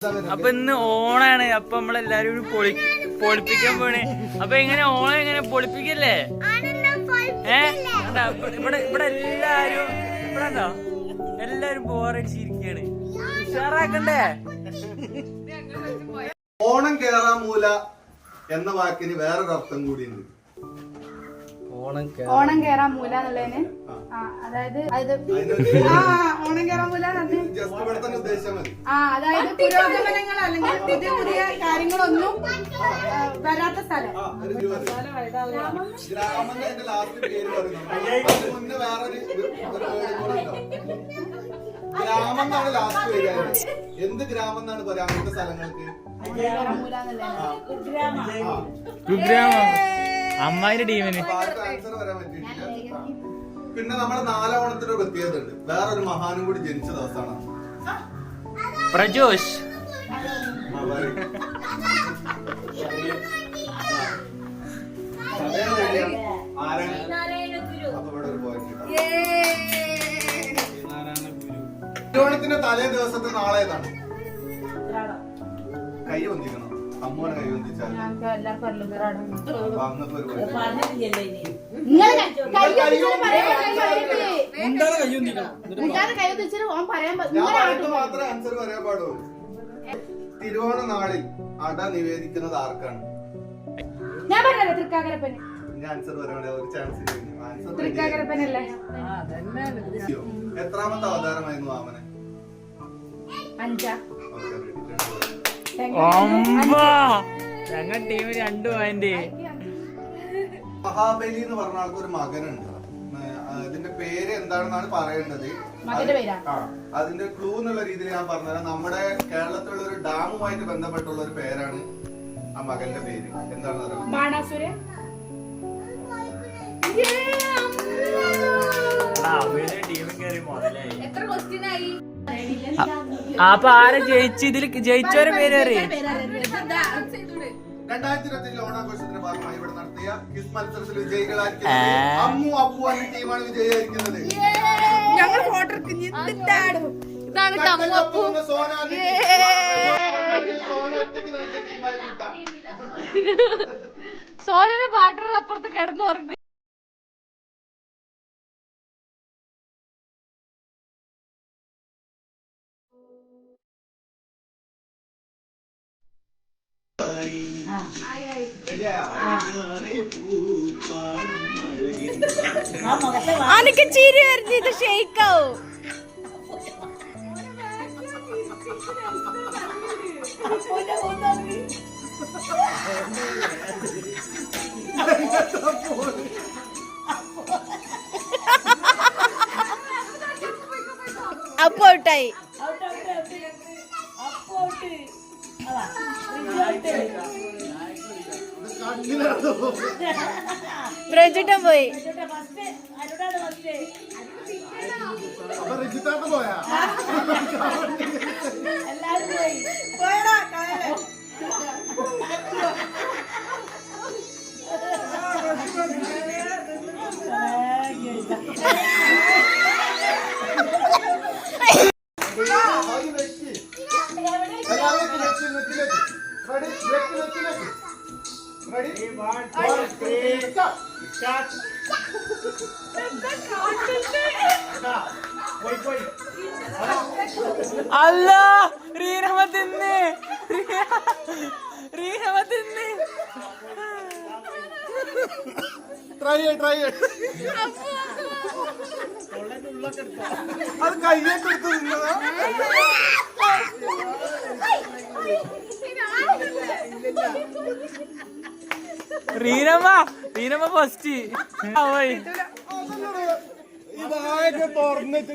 അപ്പൊ ഇന്ന് ഓണാണ്. അപ്പൊ നമ്മളെല്ലാരും പൊളിപ്പിക്കാൻ പോണേ. അപ്പൊ എങ്ങനെ ഓണം എങ്ങനെ പൊളിപ്പിക്കല്ലേ? ഇവിടെ ഇവിടെ എല്ലാരും ഇവിടെ ഉണ്ടോ? എല്ലാരും ബോറടിച്ചിരിക്കാണ്. ഉഷാറാക്കണ്ടേ? ഓണം കേറാമൂല എന്ന വാക്കിന് വേറൊരു അർത്ഥം കൂടിയുണ്ട്. ഓണം കേറാൻ മൂല എന്നുള്ളതിന് അതായത് ഓണം കേറാൻ മൂല അതായത് പുരോഗമനങ്ങൾ അല്ലെങ്കിൽ പുതിയ പുതിയ കാര്യങ്ങളൊന്നും വരാത്ത സ്ഥലം. ഗ്രാമം എന്നാണ് ലാസ്റ്റ് വരിക. എന്ത് ഗ്രാമം എന്നാണ് പറയാ അങ്ങനത്തെ സ്ഥലങ്ങൾക്ക്? കുഗ്രാമം അമ്മായിന്റെ ടീമിന്. ആൻസർ വരാൻ പറ്റിയിട്ടില്ല. പിന്നെ നമ്മുടെ നാലോണത്തിന് ഒരു പ്രത്യേകത ഉണ്ട്. വേറൊരു മഹാനും കൂടി ജനിച്ച ദിവസമാണ് പ്രജോഷ്. തിരുവോണത്തിന്റെ തലേ ദിവസത്തെ നാളെ ഏതാണ്? കൈ ഒന്നിക്കണം. അമ്മോനെ കൈ ഒന്നിച്ചാൽ മാത്രമേ ആൻസർ പറയാൻ പാടുള്ളൂ. തിരുവോണ നാളിൽ അട നിവേദിക്കുന്നത് ആർക്കാണ്? ഞാൻ പറഞ്ഞത് തൃക്കാക്കരപ്പന്. ആൻസർ പറയാൻ ഒരു ചാൻസ്. തൃക്കാക്കരപ്പനല്ലേ? എത്രാമത്തെ അവതാരമായിരുന്നു വാമനൻ? 5. ഞങ്ങൾ ടീം 2 പോയിന്റ്. മഹാബലി എന്ന് പറഞ്ഞ ആൾക്ക് ഒരു മകനുണ്ട്. ഇതിന്റെ പേര് എന്താണെന്നാണ് പറയേണ്ടത്. അതിന്റെ ക്ലൂ എന്നുള്ള രീതിയിൽ ഞാൻ പറഞ്ഞത് നമ്മുടെ കേരളത്തിലുള്ള ഒരു ഡാമുമായിട്ട് ബന്ധപ്പെട്ടുള്ള ഒരു പേരാണ് ആ മകന്റെ പേര്. എന്താണെന്ന് അറിയാം? അപ്പൊ ആരെ ജയിച്ചു? ഇതിൽ ജയിച്ചവരെ പേര് അറിയാം. 2020 ഓണാഘോഷത്തിന്റെ ഭാഗമായി ഇവിടെ നടത്തിയ ക്വിസ് മത്സരത്തിൽ വിജയികളായിരിക്കും അമ്മു അപ്പു എന്ന ടീമാണ് വിജയിയായിരിക്കുന്നത്. സോനന്റെ പാട്ടർ അപ്പുറത്ത് കിടന്നുറങ്ങി. അനക്ക് ചിരി വരുന്നത് ഇത് ഷെയ്ക്കാവും. അപ്പൊ ഔട്ടായി. പ്രജിട്ടൻ പോയി. എല്ലാരും പോയി. അല്ല റീനമ തിന്ന് ട്രൈ അത് കയ്യൊക്കെ എടുത്ത് നിന്നതാ. റീനമ്മ ഫസ്റ്റ്. ഇതാകെ തുറന്നിട്ട്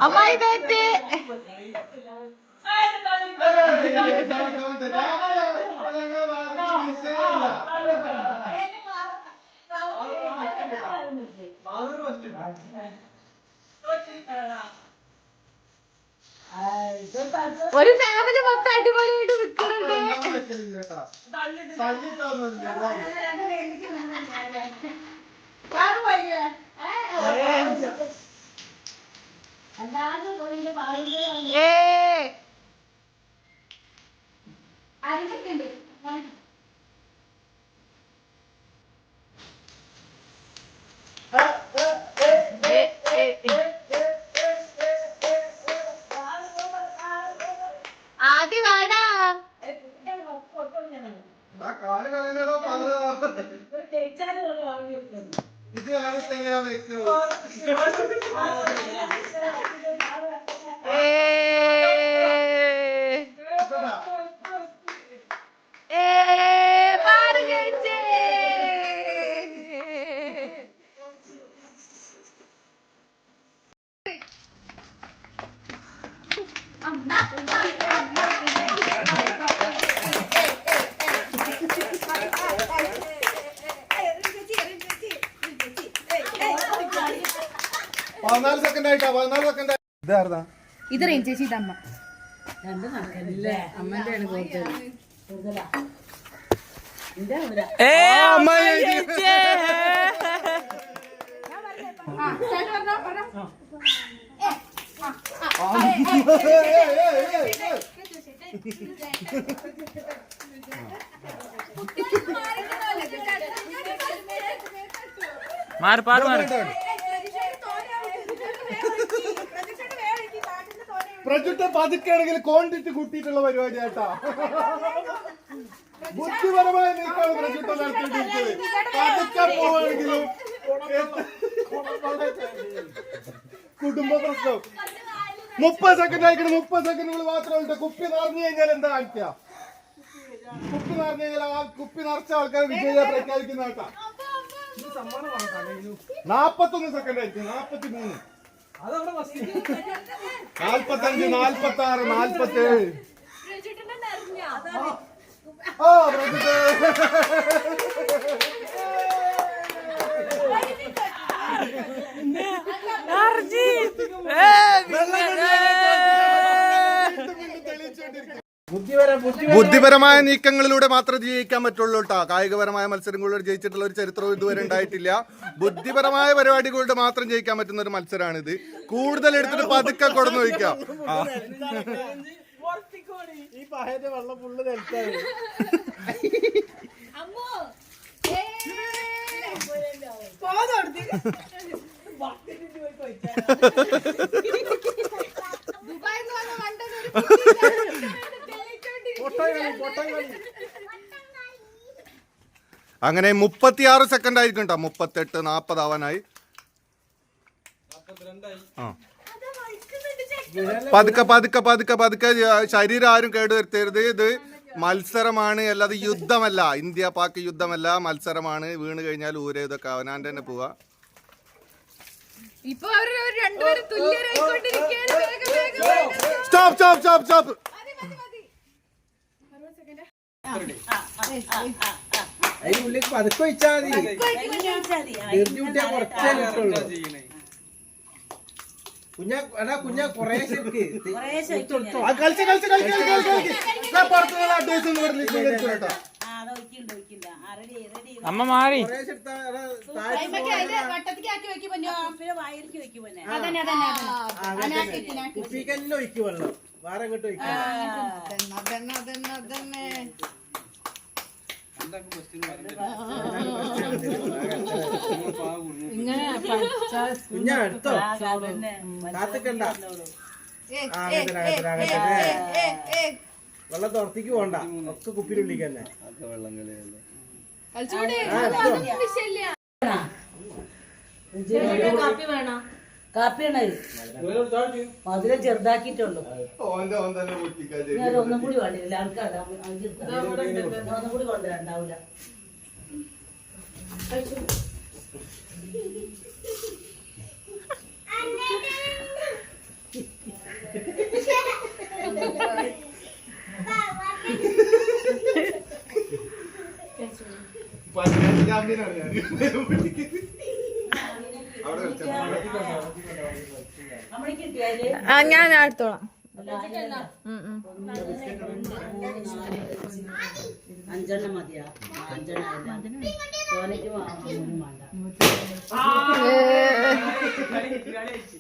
അമ്മായി തേറ്റ് ഒരു ഫാമിലി മൊത്തം അടിപൊളിയായിട്ട് നിൽക്കുന്നുണ്ട്. ആദ്യ വേടാ ഇത് റേഞ്ച് ചേച്ചി ഇതമ്മ അമ്മന്റെ മാറി പാട്ട് മാറി പ്രജുട്ട പതുക്കെയാണെങ്കിൽ ക്വാണ്ടിറ്റി കൂട്ടിയിട്ടുള്ള പരിപാടി ആട്ടാ. ബുദ്ധിപരമായ നീക്കാണ് പ്രജുട്ട നടത്തിയിട്ടിരിക്കുന്നത്. പതുക്കെ പോവാണെങ്കിലും കുടുംബ പ്രശ്നം. 30 സെക്കൻഡ് ആയിക്കണം. 30 സെക്കൻഡുകൾ മാത്രമല്ല. കുപ്പി നിറഞ്ഞു കഴിഞ്ഞാൽ എന്താ കാണിക്കുക? കുപ്പി നിറഞ്ഞു കഴിഞ്ഞാൽ ആ കുപ്പി നിറച്ച ആൾക്കാർ വിജയ പ്രഖ്യാപിക്കുന്ന കേട്ടാ. 41 സെക്കൻഡ് ആയിരിക്കും. 43 45 46 47 ബുദ്ധിപരമായ നീക്കങ്ങളിലൂടെ മാത്രമേ ജയിക്കാൻ പറ്റുള്ളൂ കേട്ടോ. കായികപരമായ മത്സരങ്ങളിലൂടെ ജയിച്ചിട്ടുള്ള ഒരു ചരിത്രവും ഇതുവരെ ഉണ്ടായിട്ടില്ല. ബുദ്ധിപരമായ പരിപാടികളിലൂടെ മാത്രം ജയിക്കാൻ പറ്റുന്ന ഒരു മത്സരമാണിത്. കൂടുതൽ എടുത്തിട്ട് പതുക്കെ കൊടുന്ന് വയ്ക്കാം. അങ്ങനെ 36 സെക്കൻഡ് ആയിരിക്കും കേട്ടോ. 38 40 ആവാനായി. പതുക്കെ പതുക്കെ പതുക്കെ പതുക്കെ. ശരീരം ആരും കേടുവരുത്തരുത്. ഇത് മത്സരമാണ്, അല്ലാതെ യുദ്ധമല്ല. ഇന്ത്യ പാക് യുദ്ധമല്ല, മത്സരമാണ്. വീണ് കഴിഞ്ഞാൽ ഊരെ ഇതൊക്കെ അവനാൻ്റെ തന്നെ പോവാ. Stop stop stop stop. അതിനുള്ളിൽ പതുക്കെ വെച്ചാൽ മതി. കുഞ്ഞാ കൊറേ അമ്മ മാറി കുപ്പിക്കന്നെ ഒഴിക്കും വെള്ളം. വേറെ അങ്ങോട്ട് ഒഴിക്കും. കുഞ്ഞാ എടുത്തോ, കാത്തിക്കണ്ട. വെള്ളം തുറത്തേക്ക് പോണ്ട, ഒക്കെ കുപ്പിയിലുള്ളിക്കന്നെ. കാപ്പി വേണോ? കാപ്പിയാണ് മധുരം ചെറുതാക്കിയിട്ടുള്ളൂ. ഒന്നും കൂടി വേണ്ടില്ല. ആൾക്കാർ ഒന്നും കൂടി കൊണ്ടുവരണ്ടാവൂല. ചാമ്പ്യനാണ് ഞാൻ. അവിടെ കളിച്ചാ നമ്മളെ കിട്ടിയാല് ഞാൻ എടുത്തോളാം. 5 മതിയാ. 5 സോനയ്ക്ക് വേണ്ട. കളി വെച്ച്.